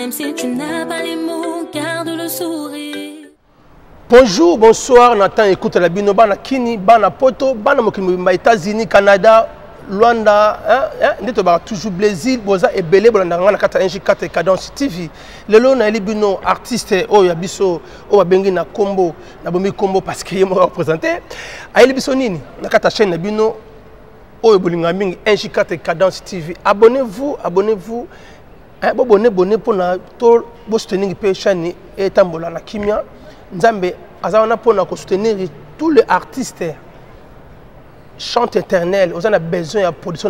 Même si tu n'as pas les mots, garde le sourire. Bonjour, bonsoir, Nathan, écoute la bino, bana Kini, bana Poto, bana Mokimba, États-Unis, Canada, Luanda, ndito ba toujours Brésil, boza et belé bolanda ngana kata NG4 Cadence TV. Lelo na libino artiste oyo biso o babengi na combo, na bombi combo parce que yemo représenter. Ayi biso nini na kata chaîne na bino oyo bolinga mingi NG4 Cadence TV. Abonnez-vous, abonnez-vous. Abonnez pour na to bo soutenir pe chaîne et tambola na kimia. Nzambe azawana pour na ko soutenir tous les artistes. Chante éternel, vous avez besoin de production.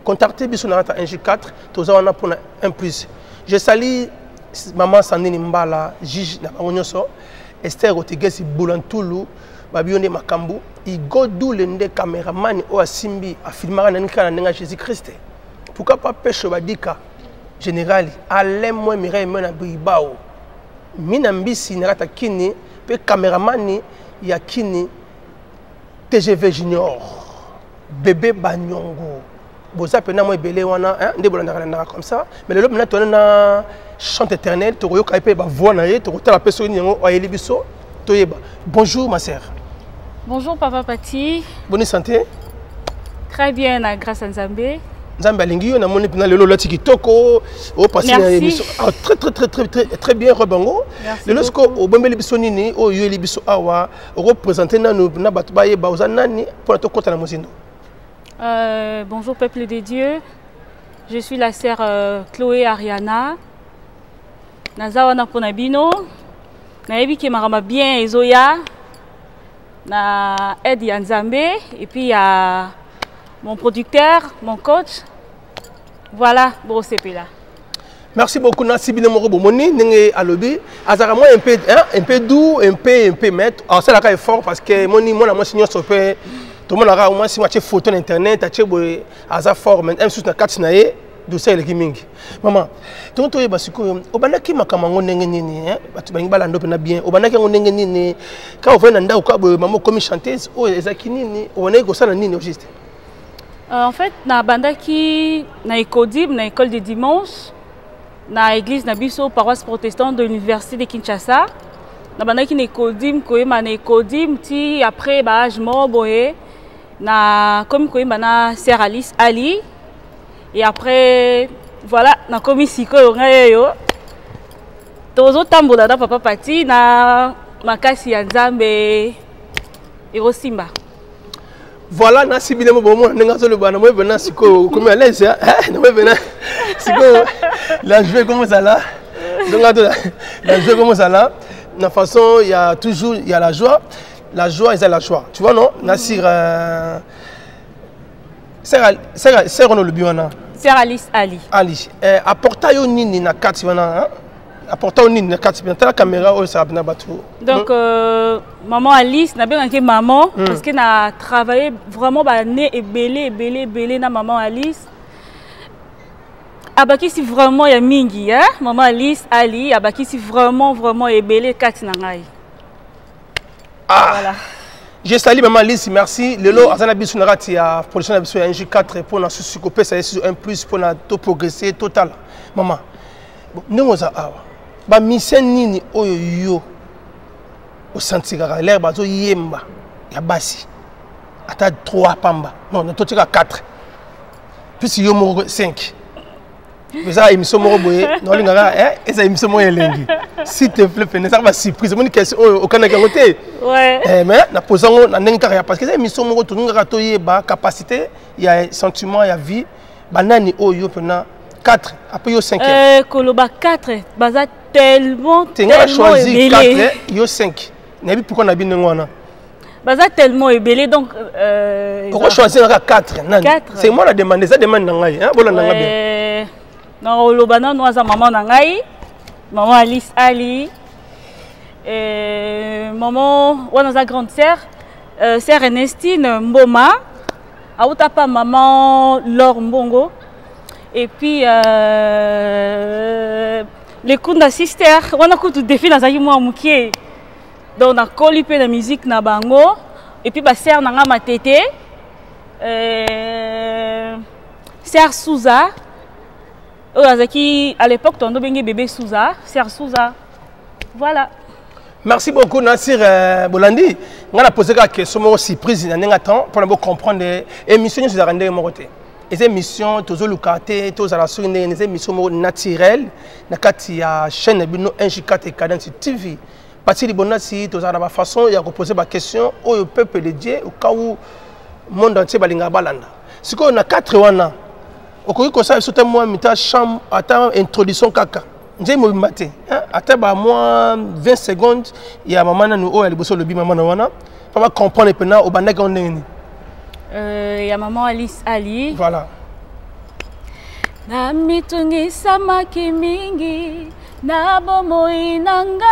Contactez biso na NG4, vous avez un plus. Je salue maman Sandini Mbala, Jiji na Bangonyoso, Esther Otigesi Boulantoulou, Babionde Makambu, Igodou Lende cameraman o Asimbi a filmé na Jésus-Christ. Pourquoi pas pêche badika général Alain moi Mireille mena Bribao. Minambisi narata kini pe cameraman ya kini TGV Junior, bébé Banyongo. Boza pena moi belé wana, ndé bolanda comme ça. Mais le maintenant on a chante éternel, to yo kaipe ba voix na ye, to ta la personne yango ayeli biso, to yeba. Bonjour ma sœur. Bonjour papa Pati. Bonne santé. Très bien, grâce à Nzambe. Nzambe alingi yo na moni pena lelo lati kitoko, o passer na émission. Très bien Rebango. Le lorsque au bombeli biso nini, o yo eli biso awa, représenter na na batu ba yeba ozanani pour to kota na mozindo. Bonjour peuple de Dieu. Je suis la sœur Chloé Ariana. Nazawana Ponabino. Naebi ki marama bien ezoya. Na aide Yanzambe. Et puis il y a mon producteur, mon coach. Voilà, Brosépé là. Merci beaucoup, Nassi Binemoro Bomoni, Nenge Alobi. Azaramo un peu doux, un peu maître. Alors, c'est là est fort parce que mon signor sopé. Tout le monde a au moins si moi photo sur internet, tu as azar fort, mais un sous na 4 naé, douceur le gaming. Maman, tu as basiko, obanaki makamango nenge nini, tu bangi balando pena bien. Obanaki ngo nenge nini, quand on vient nanda ou quoi, maman comme chanteuse, oh ezaki nini, on est gossa na nini au juste. En fait, na bandaki na école de dimanche, na église na biso paroisse protestante de l'université de Kinshasa. Na bandaki na école koyema na école ti après ba âge mort boye. Na comme koyema na sœur Alice Ali. Et après voilà, na komi siko yo. Tozo tambola na papa Pati na makasi ya Nzambe Erosimba. Voilà, Nassi Bilemo Bomo, Nengazo le Bana, moi venant siko comme à l'aise, moi venant siko la jouer comme ça là. Donc la jouer comme ça là. De toute façon, il y a toujours la joie. La joie, c'est la joie. Tu vois, non? Nassir. C'est on le biwana. C'est Alice Ali. Ali. Apporta yo nini na kati wana. Apporta yo nini na kati. Bien, la caméra, oh, ça va battre. Donc, maman Alice, n'a bien que maman, parce qu'elle a travaillé vraiment né et belé na maman Alice. Abaki si vraiment ya mingi, hein? Maman Alice Ali, abaki si vraiment belé kati na ngai. Ah. Voilà. Je salue maman Alice, merci. Lelo azana biso na rati ya production na biso ya NG4 pour na susikope ça est un plus pour na to progresser total. Maman. Ndongo za awa. Ba mission nini oyo yo. O sentira l'air bazo yemba ya basi. Ata 3 pamba. Non, to tika 4. Puis yo mo 5. Mais ça émission moro boye non lingara et ça émission mo elengi s'il te plaît fais ça va surprise mon question au Canada côté ouais mais na posant na ndengara parce que ça émission moro to ngara to yeba capacité il y a sentiment il y a vie banani oyo pena 4 après yo 5 koloba 4 baza tellement choisi 4 yo 5 nabi pourquoi na bino ngwana baza tellement ébélé donc pourquoi choisir 4 c'est moi la demande ça demande na ngai hein bolanda nga bien. Non, le banan nous a maman nangai, maman Alice Ali, maman ou notre grande sœur, sœur Ernestine Mboma, autapa maman Laure Mbongo, et puis les Kunda Sister, on a tout défi dans un mois moukié, donc on a collé la musique na bango, et puis ma sœur nanga matete, sœur Souza. À l'époque, on a bébé Souza, Serge Souza. Voilà. Merci beaucoup, Nassir Bolandi. On a posé la question surprise pour comprendre l'émission sur la côté. Les émissions, tous les localités, tous les émissions naturelles, la chaîne de NJ4 Cadence TV. Parce que les tous la façon de poser la question au peuple de Dieu, au cas où le monde entier va balanda. Si on a 4 ans, on a ça sur moi mita chambre attend introduction kaka. J'ai mo maté. Attends moi 20 secondes, il y a maman nous o elle bosso le bi maman wana. Pas comprendre maintenant au banda qu'on est. Il y a maman Alice Ali. Voilà. Na mitungi samaki mingi na bomoi nanga.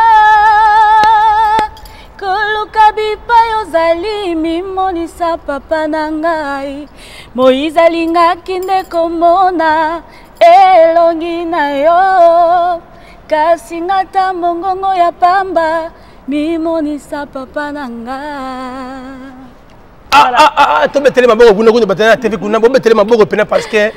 Koluka bipayo zali mimonisa papa nangai. Moïse alingaki nde komona elongi na yo. Kasi ngata mongongo ya pamba mimonisa papa nangai. Tu betele maboko kuna kuna batana TV kuna betele maboko pena parce que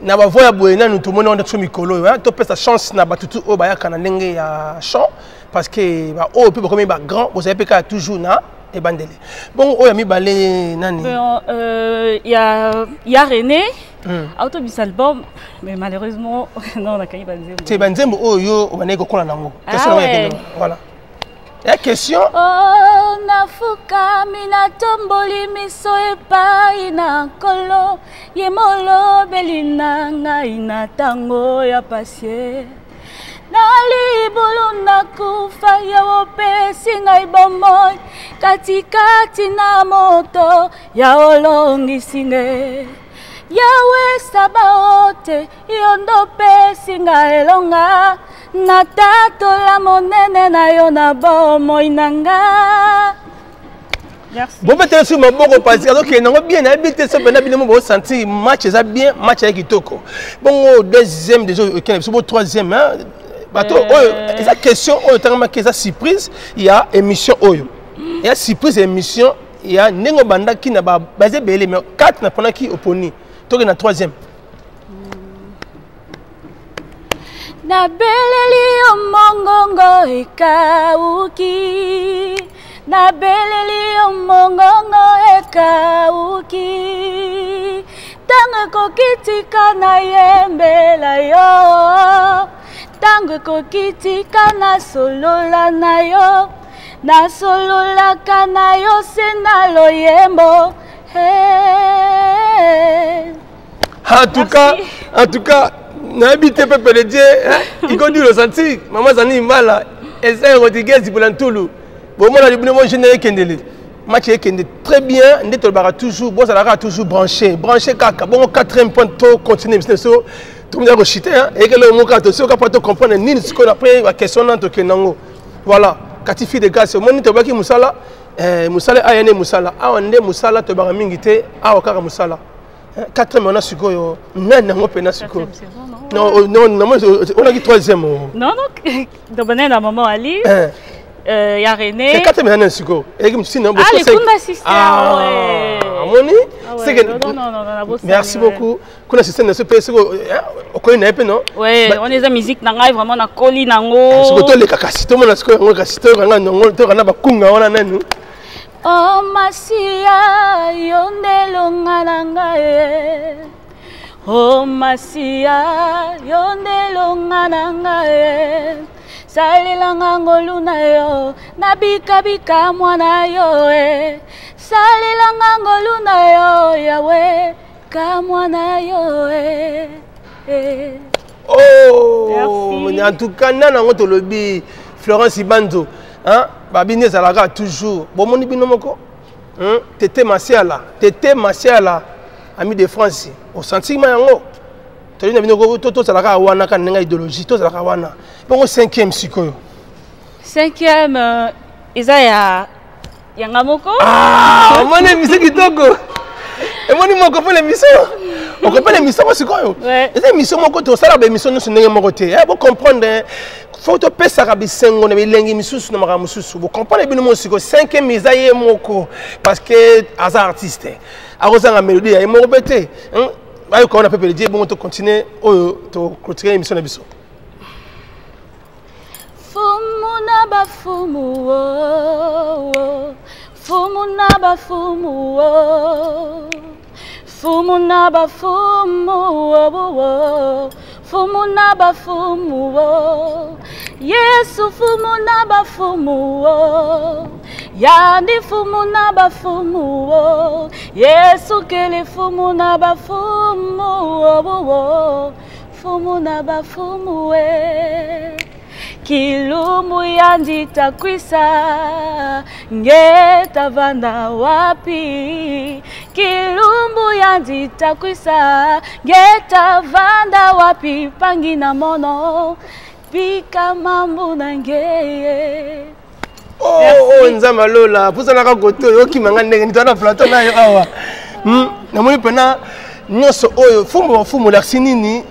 na ba voya boyena nous tout le monde on est mikolo tu peux sa chance na batutu o ba ya kana ndenge ya chant parce que ba o peut comme ba grand vous savez que toujours na et bandele bon o ya mi balé nani il y a René autobus album mais malheureusement non on a kayi banzembo c'est banzembo o yo on est ko kona nango voilà. La question. Oh, nafuka mina tomboli miso epai na kolo yemolo belina ngai na tango ya pasie nalibulu nakufa ya opesi ngai bomoi katikati na moto ya olongisi ngai Yawe sabaote yondo pesi nga elonga na tato la monene na yo na bomo inanga. Merci. Bon peut-être sur ma bonne parce que non bien habité ça ben bien bon sentir match ça bien match avec Kitoko. Bon au deuxième déjà au troisième hein bateau esa question o tellement que ça surprise il y a émission oyo. Il y a surprise émission il y a nengo banda qui na ba basé belé mais 4 na pendant qui oponi. Toke na troisième. Na beleli omongongo ekauki. Na beleli omongongo ekauki. Tango kokitika na yembela yo. Tango kokitika na solola na yo. Na solola kana yo sena loyembo. Hey. En tout cas, n'habitez pas le Dieu, il conduit le senti. Maman Zani Mala, et ça, Rodriguez, Boulantulu. Bon, moi, le bon général Kendele. Match est très bien, Netolbara toujours, bon, ça l'a toujours branché Kaka. Bon, 4e point, tout continue, tout le monde a rechuté, et que le mot 4, si on peut comprendre, ni ce qu'on a pris, la question dans le Kenango. Voilà, Katifi de gaz, mon Nitobaki Moussala. Moussala ayane Moussala awande Moussala to baramingite awakara Moussala 4e on a suko nan ngo pena suko non on a qui 3e non donc na maman Ali ya René c'est 4e nan suko et comme si non les kuna sister amoni c'est que non merci beaucoup kuna sister na ce pays on connaît un peu non ouais on est en musique na ngai vraiment na koli nango suko to le kakasi to mona suko ngo kasi to nga ngo to kana bakunga wana nanu. Oh Masia yondelo nganangae. Oh Masia yondelo nganangae. Salila ngangoluna yo nabika bika mwana yo Salila ngangoluna yo yawe kamwana yo Oh, en tout cas nana ngoto lobi Florence Ibanzo. Hein? Babine Zalaga toujours. Bon, mon ibinomoko. Tété Masiala, ami de France. Au sentiment yango. Tu as vu toto Zalaga wana kan nenga idéologie, to Zalaga wana. Bon, 5e sikoyo. 5e Isaya Yangamoko. Ah, mon émission kitoko. Et mon moko pour l'émission. On comprend l'émission sikoyo. Les émissions moko to sala ba émission nous nenga moko te. Bon comprendre faut te payer ça rabisengo na bilengi misusu na mara mususu. Vous comprenez bien mon siko 5e misaye moko parce que as artiste. Arosanga mélodie ya moko bete. Ayo quand on a peut dire bon to continuer to clôturer l'émission na biso. Fumu na ba fumu oh, fumu na ba fumu oh, fumu na ba fumu oh, fumu na ba fumu oh, Yesu fumu na ba fumu oh, yani fumu na ba fumu oh, Yesu kele fumu na ba fumu oh, fumu na ba fumu Kilumu yandita kwisa ngeta vanda wapi, Kilumbu yandita kwisa ngeta vanda wapi, pangina mono pika mambu nangeye. Oh nzamba lola pusa na kagoto yo kimanga ndenge nitana plateau na yo awa na moni pena nyoso oyo fumu la sinini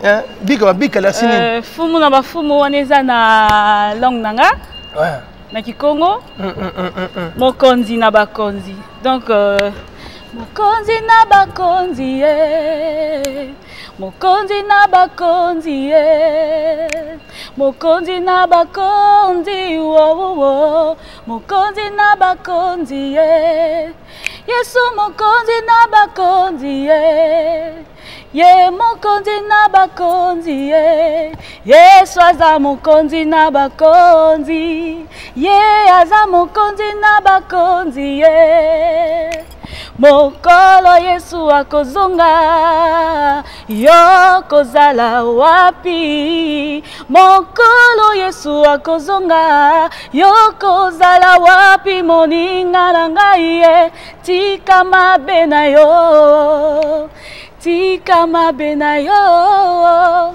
bika la sinini fumu na ba fumu waneza na langue nanga na Kikongo mokonzi na bakonzi donc mokonzi na bakonzi mokonzi na bakonzi mokonzi na bakonzi wo mokonzi na bakonzi Yesu mokonzi na bakonzi ye mokonzi na bakonzi Yesu aza mokonzi na bakonzi ye aza mokonzi na bakonzi Mokolo Yesu akozonga yo kozala wapi, mokolo Yesu akozonga yo kozala wapi, moninga na ngai tika mabe na yo, tika mabe na yo.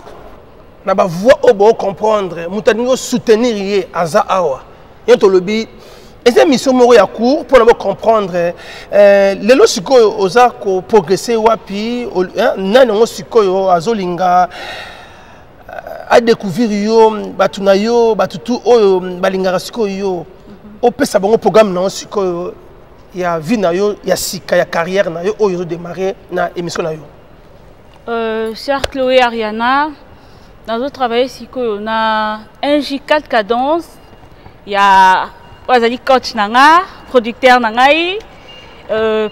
Na ba voix obo comprendre mutaningo soutenir ye aza awa yento lobi. Et cette mission moko ya court pour comprendre lelo sikoyo oza ko progresser wapi nani ngo sikoyo azolinga a découvrir yo batuna yo batutu oyo balinga sikoyo opesa bango programme na sikoyo ya vie na yo ya sika ya carrière na yo oyo démarrer na émission na yo. Chère Chloé Ariana, nazo travailler sikoyo na NJ4 cadence ya Wazali coach nanga, producteur nangai,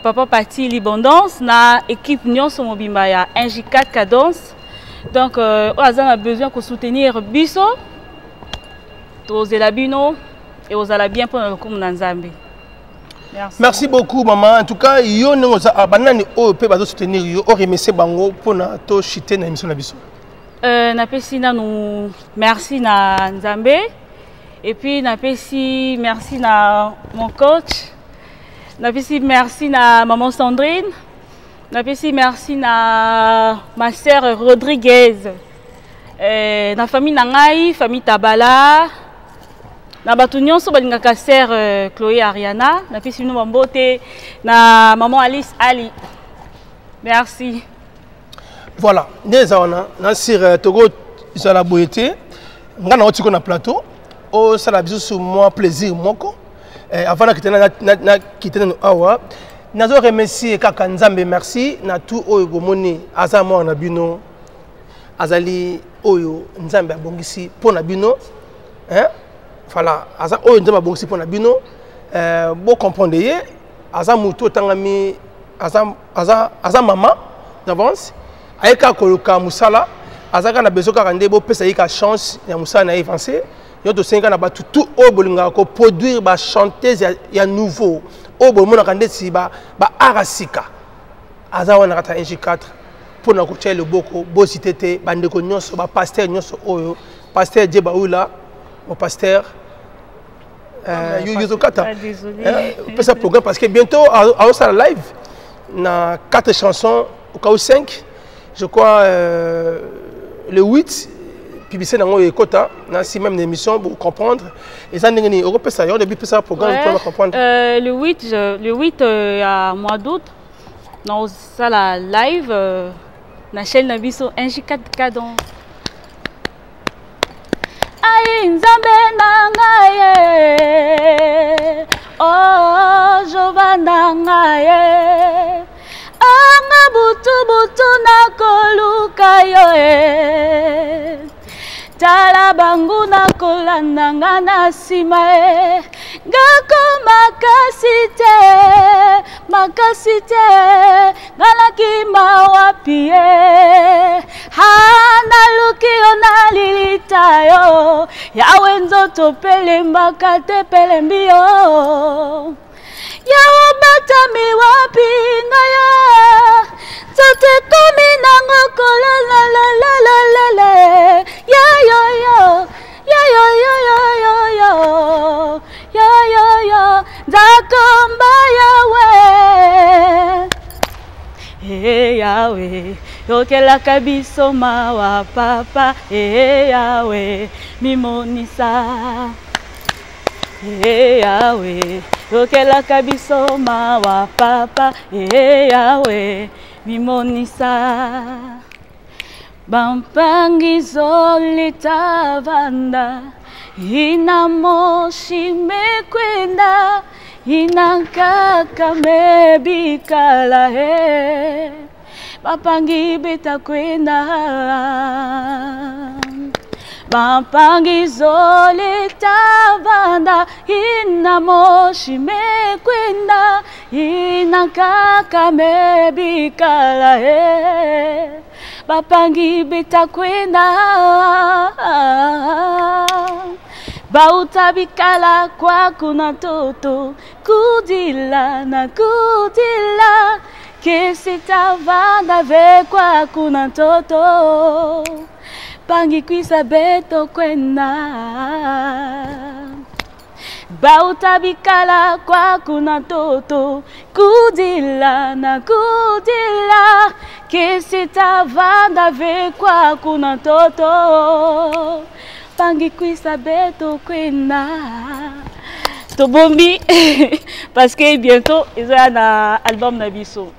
papa parti Libondance, na équipe nyonso mobimba ya NJ4 cadence. Donc, Wazali a besoin de soutenir biso, tozela bino et ozala bien pour le coup Nzambe. Merci beaucoup maman. En tout cas, yo nengoza abanani o pe bazo soutenir yo o remercier bango pour na to chiter na émission na biso. Na pesi na nous merci na Nzambe. Et puis, merci à mon coach. Merci à maman Sandrine. Merci à ma sœur Rodriguez. La famille Nangaï, famille Tabala. Na batunyon so balingaka sœur Chloé Ariana. Merci nous mambote na maman Alice Ali. Merci. Voilà, déjà on a sur Togo Isala Boyete. On a otiko na plateau. Oh, ça la biso sur moi plaisir moko. Avant de quitter na awa, nazo remercier kaka Nzambe merci na tout oyo gomoni aza mo na bino. Azali oyo Nzambe abongisi pona bino. Voilà, aza oyo Nzambe abongisi pona bino. Bo comprendre ye, aza mutu tangami aza mama d'avance. Ayeka koloka musala, aza kana bezo kaka ndebo pesa yika chance ya musala na avancer. Yo to senga na batu tout o bolinga ko produire ba chanteuse ya nouveau o bolimo na kande si ba arasika aza wana kata NJ4 pour na ko tshele boko bo sitete bandeko nyonso ba pasteur nyonso oyo pasteur Djebaoula mon pasteur yo kata pesa programme parce que bientôt à ça live na 4 chansons au cas 5 je crois le 8 publicité dans le quota, si même l'émission pour comprendre. Et ça, on peut ça, on début ça programme pour comprendre. Le 8 à mois d'août, dans ça la live, na chaîne Nabiso NJ4 cadence. Aïe Nzambe nangaye, oh Jova nangaye, anga butu butu na kolo. nanga yo tala bangu na kolanda nga na nsima ngako makasi te ngalaki mawapi naluki yo nalilita yo yawe nzoto pelembaka te pelembi yo yawe batami wapi ngaya nzoto komi nango kolalalalala ya yo nzakomba yawe yawe yokelaka biso mawa papa yawe mimonisa yawe yokelaka biso mawa papa yawe mimonisa bampangizo litavanda inamoshi mekwenda inankaka mebikala bapangi betakwenda bampangizo litavanda inamoshi mekwenda inankaka mebikala bapangi betakwenda bautabikala kwa kuna toto kudila na kudila kesitavanda ve kwa kuna toto pangi kwisa beto kwenda bautabikala kwa kuna toto kudila na kudila kesitavanda ve kwa kuna toto pangi kwisa beto kwenda tobombi parce que bientôt ils ont un album na biso